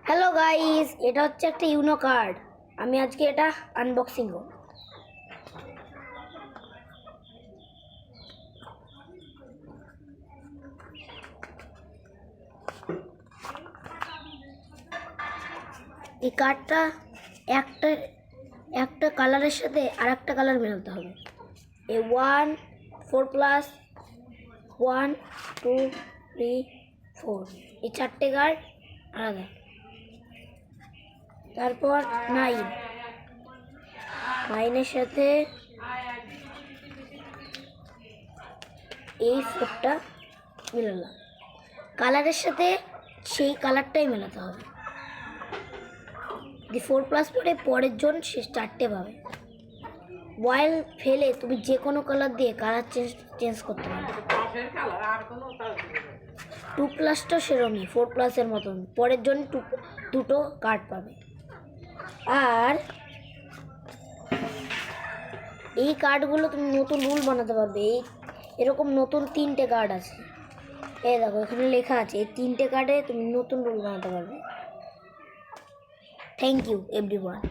Hello guys, এটা হচ্ছে একটা ইউনো কার্ড। আমি আজকে এটা আনবক্সিং করব। এই কার্ডটা একটা একটা কালারের সাথে আর একটা কালার মেলাতে হবে। এ 1 4+, 1 2 3 4, এই চারটে কার্ড আলাদা। তারপর 9 সাথে এই 4টা মেলালাম। কালারের সাথে সেই কালারটাই মেলাতে হবে। 4+ পরে পরের জন সে 4টে পাবে। ওয়াইল ফেলে তুমি যে কোনো কালার দিয়ে কালার চেঞ্জ করতে পারবে। 2+টা সেরমই 4+এর মতন, পরের জন দুটো কার্ড পাবে। আর এই কার্ডগুলো তুমি নতুন রুল বানাতে পারবে। এরকম নতুন 3টে কার্ড আছে। এই দেখো এখানে লেখা আছে, এই 3টে কার্ডে তুমি নতুন রুল বানাতে পারবে। Thank you everyone.